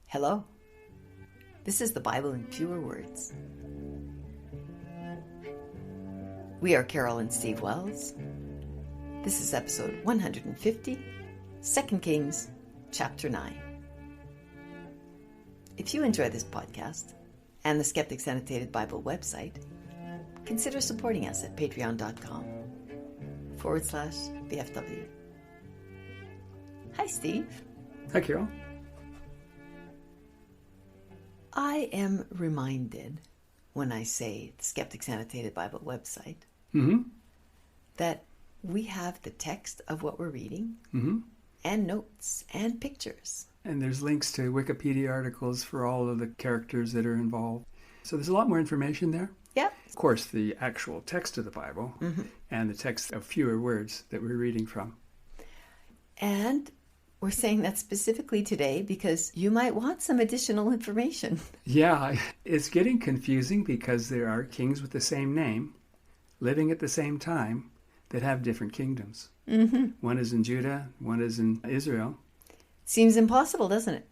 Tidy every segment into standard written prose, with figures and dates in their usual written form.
Hello. This is the Bible in Fewer Words. We are Carol and Steve Wells. This is episode 150, 2 Kings, chapter 9. If you enjoy this podcast and the Skeptics Annotated Bible website, consider supporting us at patreon.com/BFW. Hi, Steve. Hi, Carol. I am reminded when I say the Skeptics Annotated Bible website that we have the text of what we're reading and notes and pictures. And there's links to Wikipedia articles for all of the characters that are involved. So there's a lot more information there. Yep. Of course, the actual text of the Bible and the text of fewer words that we're reading from. And we're saying that specifically today because you might want some additional information. Yeah, it's getting confusing because there are kings with the same name living at the same time that have different kingdoms. One is in Judah, one is in Israel. Seems impossible, doesn't it?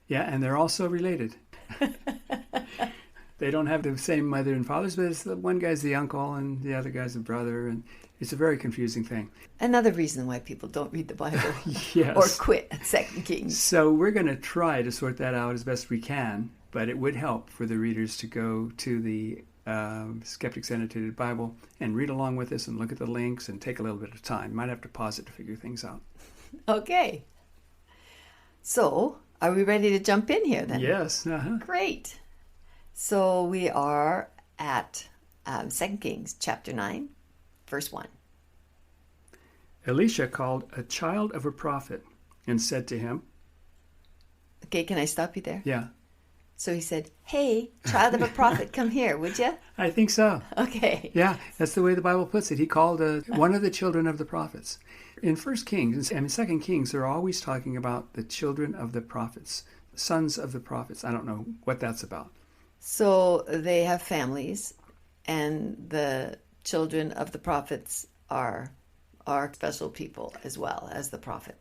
Yeah, and they're also related. They don't have the same mother and fathers, but it's one guy's the uncle and the other guy's the brother, and it's a very confusing thing. Another reason why people don't read the Bible Yes. or quit at 2 Kings. So we're going to try to sort that out as best we can, but it would help for the readers to go to the Skeptics Annotated Bible and read along with us and look at the links and take a little bit of time. You might have to pause it to figure things out. Okay. So, are we ready to jump in here then? Yes. Great. So we are at 2 Kings chapter 9, verse 1. Elisha called a child of a prophet and said to him... Okay, can I stop you there? Yeah. So he said, hey, child of a prophet, come here, would you? I think so. Okay. Yeah, that's the way the Bible puts it. He called one of the children of the prophets. In 1 Kings and in 2 Kings, they're always talking about the children of the prophets, sons of the prophets. I don't know what that's about. So they have families, and the children of the prophets are special people as well as the prophet.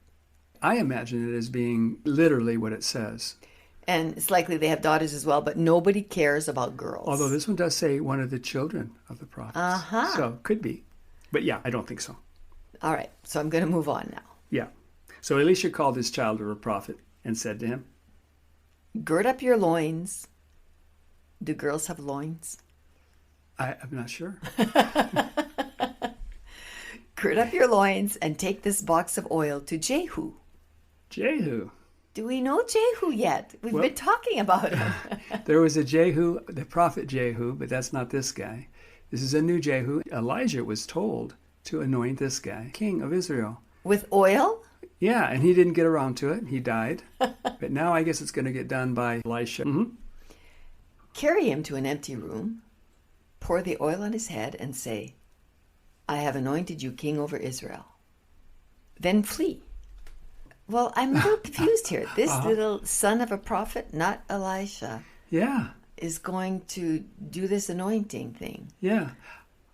I imagine it as being literally what it says. And it's likely they have daughters as well, but nobody cares about girls. Although this one does say one of the children of the prophets. So could be. But yeah, I don't think so. All right, so I'm going to move on now. Yeah. So Elisha called his child of a prophet and said to him, gird up your loins. Do girls have loins? I'm not sure. Gird up your loins and take this box of oil to Jehu. Jehu. Do we know Jehu yet? We've been talking about him. There was a Jehu, the prophet Jehu, but that's not this guy. This is a new Jehu. Elijah was told to anoint this guy, king of Israel. With oil? Yeah, and he didn't get around to it. He died. But now I guess it's going to get done by Elisha. Carry him to an empty room, pour the oil on his head, and say, I have anointed you king over Israel. Then flee. Well, I'm a little confused here. This little son of a prophet, not Elisha, is going to do this anointing thing. Yeah.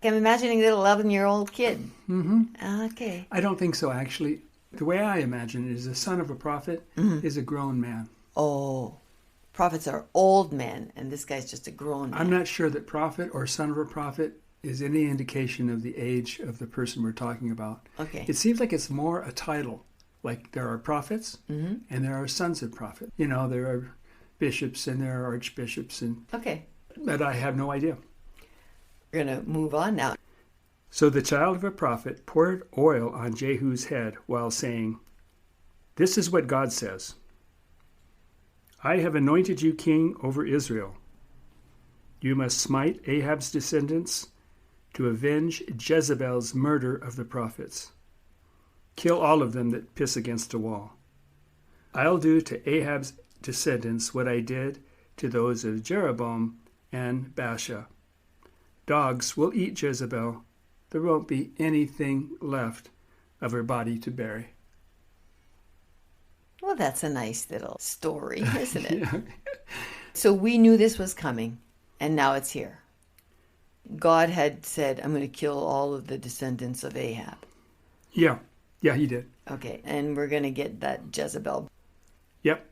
I'm imagining a little 11-year-old kid. Okay. I don't think so, actually. The way I imagine it is the son of a prophet is a grown man. Oh, prophets are old men, and this guy's just a grown man. I'm not sure that prophet or son of a prophet is any indication of the age of the person we're talking about. Okay. It seems like it's more a title. Like there are prophets and there are sons of prophets. You know, there are bishops and there are archbishops. But I have no idea. We're going to move on now. So the child of a prophet poured oil on Jehu's head while saying, this is what God says. I have anointed you king over Israel. You must smite Ahab's descendants to avenge Jezebel's murder of the prophets. Kill all of them that piss against a wall. I'll do to Ahab's descendants what I did to those of Jeroboam and Baasha. Dogs will eat Jezebel. There won't be anything left of her body to bury. Well, that's a nice little story, isn't it? Yeah. So we knew this was coming, and now it's here. God had said, I'm going to kill all of the descendants of Ahab. Yeah, he did. Okay, and we're going to get that Jezebel. Yep.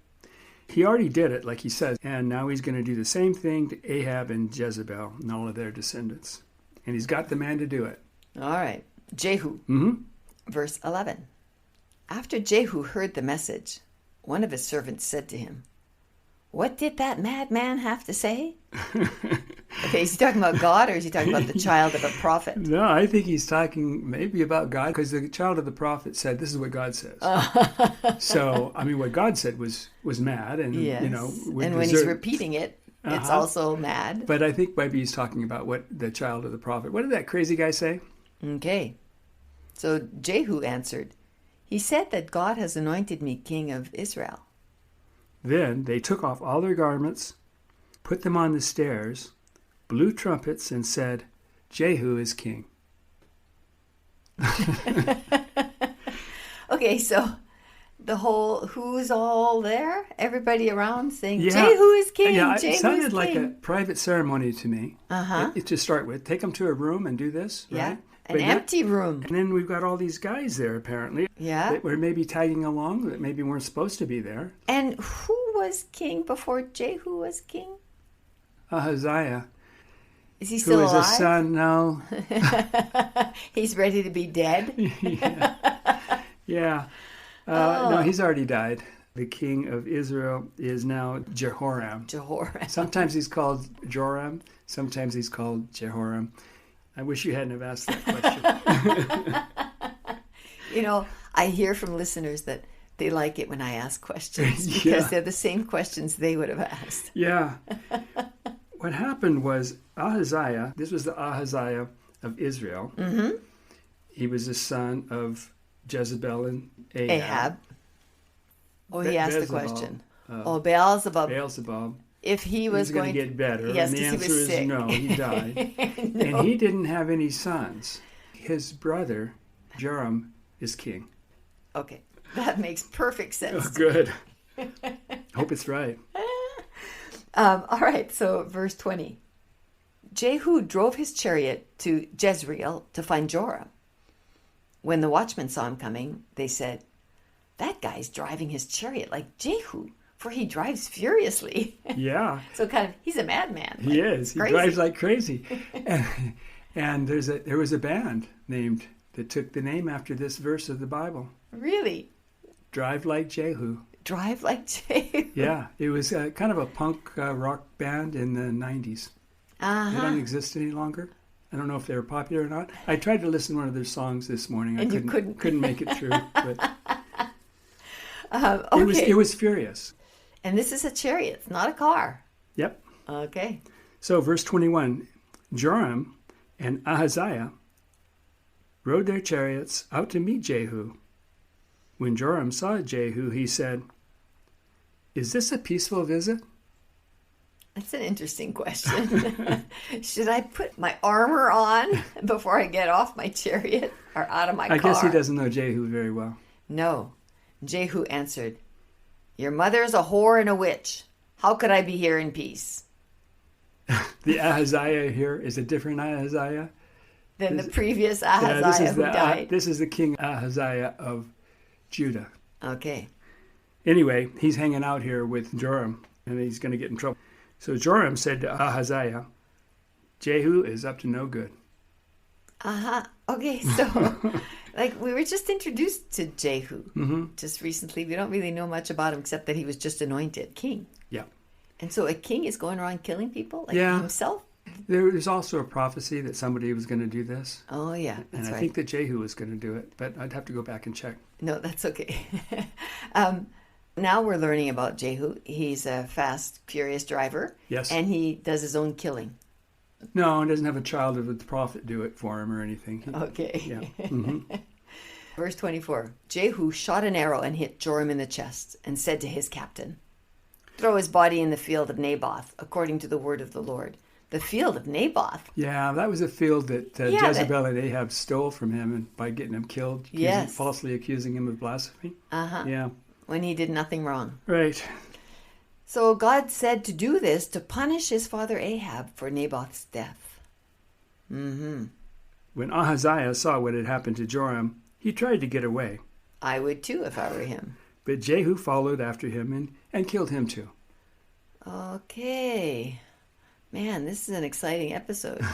He already did it, like he says, and now he's going to do the same thing to Ahab and Jezebel and all of their descendants. And he's got the man to do it. All right. Jehu, verse 11. After Jehu heard the message, one of his servants said to him, "What did that madman have to say?" Okay, is he talking about God or is he talking about the child of a prophet? No, I think he's talking maybe about God, because the child of the prophet said, "This is what God says." So, I mean, what God said was mad, and Yes. would And when he's repeating it, it's also mad. But I think maybe he's talking about what the child of the prophet. What did that crazy guy say? Okay. So Jehu answered, "He said that God has anointed me king of Israel." Then they took off all their garments, put them on the stairs, blew trumpets, and said, "Jehu is king." Okay, so who's all there? Everybody around saying, Yeah. "Jehu is king, Yeah, Jehu it sounded is like king." a private ceremony to me. To start with, take them to a room and do this, Yeah, right? an empty room. And then we've got all these guys there, apparently, Yeah. that were maybe tagging along, that maybe weren't supposed to be there. And who was king before Jehu was king? Ahaziah, Is he who still was a alive? son now. He's ready to be dead? Yeah. No, he's already died. The king of Israel is now Jehoram. Jehoram. Sometimes he's called Joram. Sometimes he's called Jehoram. I wish you hadn't have asked that question. I hear from listeners that they like it when I ask questions because they're the same questions they would have asked. Yeah. What happened was Ahaziah, this was the Ahaziah of Israel. Mm-hmm. He was the son of Jezebel and Ahab. Oh, he asked the Beelzebub. question. Beelzebub. Beelzebub. If he was going to get better. Yes, and the answer is sick. no, he died. No. And he didn't have any sons. His brother, Joram, is king. Okay, that makes perfect sense. Oh, good. Hope it's right. All right, so verse 20. Jehu drove his chariot to Jezreel to find Joram. When the watchmen saw him coming, they said, "That guy's driving his chariot like Jehu, for he drives furiously." Yeah. So he's a madman. He is. He crazy. drives like crazy. And there was a band that took the name after this verse of the Bible. Really? Drive Like Jehu. Drive like Jehu. Yeah. It was kind of a punk rock band in the 90s. They don't exist any longer. I don't know if they were popular or not. I tried to listen to one of their songs this morning. And I you couldn't make it through. But okay. It was furious. And this is a chariot, it's not a car. Yep. Okay. So verse 21, Joram and Ahaziah rode their chariots out to meet Jehu. When Joram saw Jehu, he said, "Is this a peaceful visit?" That's an interesting question. Should I put my armor on before I get off my chariot or out of my car? I guess he doesn't know Jehu very well. No. Jehu answered, "Your mother's a whore and a witch. How could I be here in peace?" The Ahaziah here is a different Ahaziah than the previous Ahaziah who died. This is the king Ahaziah of Judah. Okay. Anyway, he's hanging out here with Joram, and he's going to get in trouble. So Joram said to Ahaziah, "Jehu is up to no good." Okay, so we were just introduced to Jehu just recently. We don't really know much about him except that he was just anointed king. Yeah. And so a king is going around killing people himself? There's also a prophecy that somebody was going to do this. Oh, yeah, that's and I right. think that Jehu was going to do it, but I'd have to go back and check. No, that's okay. Now we're learning about Jehu. He's a fast, furious driver. Yes. And he does his own killing. No, he doesn't have a child of the prophet do it for him or anything. Okay. Yeah. Verse 24. Jehu shot an arrow and hit Joram in the chest and said to his captain, "Throw his body in the field of Naboth, according to the word of the Lord." The field of Naboth? Yeah, that was a field that Jezebel and Ahab stole from him and by getting him killed, falsely accusing him of blasphemy. Yeah. When he did nothing wrong. Right. So God said to do this to punish his father Ahab for Naboth's death. When Ahaziah saw what had happened to Joram, he tried to get away. I would too if I were him. But Jehu followed after him and killed him too. Okay. Man, this is an exciting episode.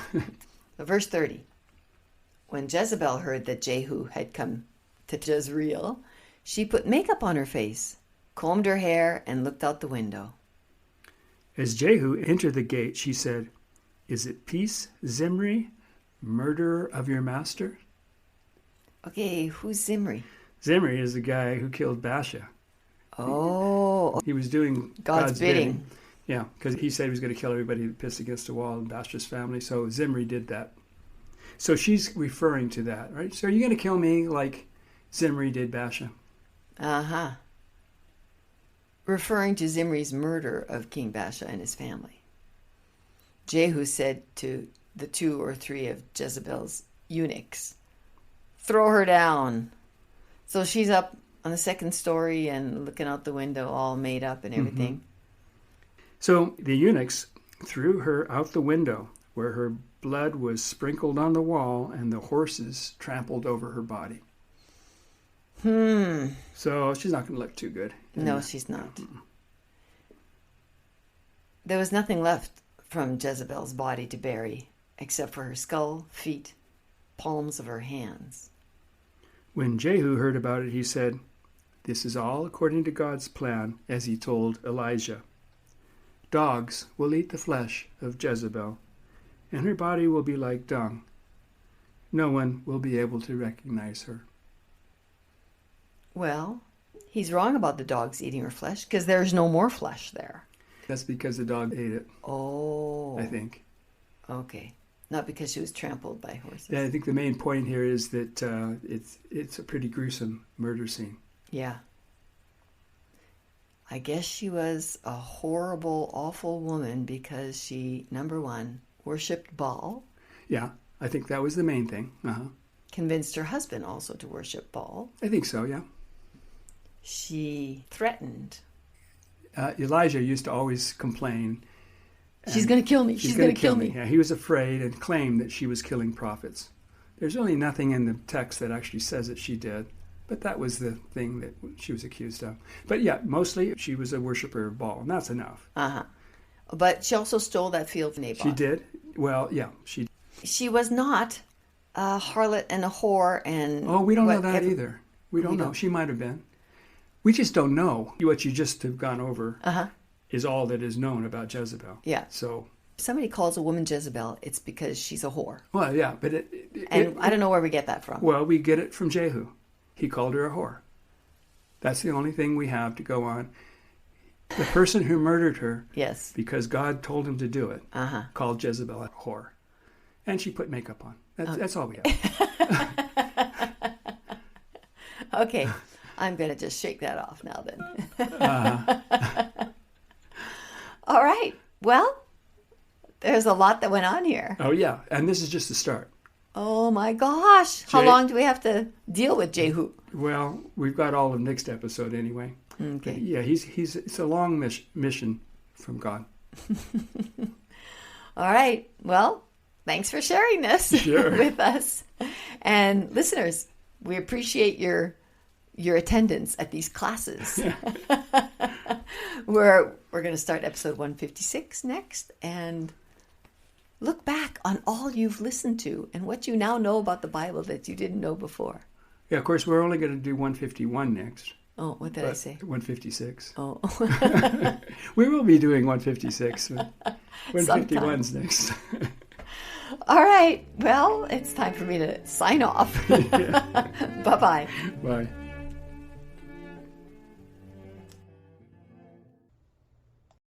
Verse 30. When Jezebel heard that Jehu had come to Jezreel, she put makeup on her face, combed her hair, and looked out the window. As Jehu entered the gate, she said, "Is it peace, Zimri, murderer of your master?" Okay, who's Zimri? Zimri is the guy who killed Baasha. Oh, He was doing God's bidding. Yeah, because he said he was going to kill everybody that pissed against the wall in Baasha's family. So Zimri did that. So she's referring to that, right? So are you going to kill me like Zimri did Baasha? Uh-huh. Referring to Zimri's murder of King Baasha and his family. Jehu said to the 2 or 3 of Jezebel's eunuchs, "Throw her down." So she's up on the second story and looking out the window, all made up and everything. So the eunuchs threw her out the window, where her blood was sprinkled on the wall and the horses trampled over her body. So she's not going to look too good. No, she's not. There was nothing left from Jezebel's body to bury, except for her skull, feet, palms of her hands. When Jehu heard about it, he said, "This is all according to God's plan, as he told Elijah. Dogs will eat the flesh of Jezebel, and her body will be like dung. No one will be able to recognize her." Well, he's wrong about the dogs eating her flesh, because there's no more flesh there. That's because the dog ate it, Oh. I think. Okay. Not because she was trampled by horses. Yeah, I think the main point here is that it's a pretty gruesome murder scene. Yeah. I guess she was a horrible, awful woman because she, number one, worshipped Baal. Yeah, I think that was the main thing. Convinced her husband also to worship Baal. I think so, yeah. She threatened. Elijah used to always complain. She's going to kill me. She's going to kill me. Yeah, he was afraid and claimed that she was killing prophets. There's really nothing in the text that actually says that she did, but that was the thing that she was accused of. But yeah, mostly she was a worshiper of Baal, and that's enough. Uh-huh. But she also stole that field from Naboth. She did? Well, yeah, She was not a harlot and a whore and... Oh, we don't know that either. We don't know. She might have been. We just don't know. What you just have gone over is all that is known about Jezebel. Yeah. So if somebody calls a woman Jezebel, it's because she's a whore. Well, yeah, but I don't know where we get that from. Well, we get it from Jehu. He called her a whore. That's the only thing we have to go on. The person who murdered her, yes, because God told him to do it, called Jezebel a whore. And she put makeup on. That's all we have. Okay. I'm going to just shake that off now then. All right. Well, there's a lot that went on here. Oh, yeah. And this is just the start. Oh, my gosh. How long do we have to deal with Jehu? Well, we've got all of next episode anyway. Okay. But yeah, it's a long mission from God. All right. Well, thanks for sharing this with us. And listeners, we appreciate your attendance at these classes. We're going to start episode 156 next and look back on all you've listened to and what you now know about the Bible that you didn't know before. Yeah, of course, we're only going to do 151 next. Oh, what did I say? 156. Oh. We will be doing 156. 151's next. All right. Well, it's time for me to sign off. Bye-bye. Bye.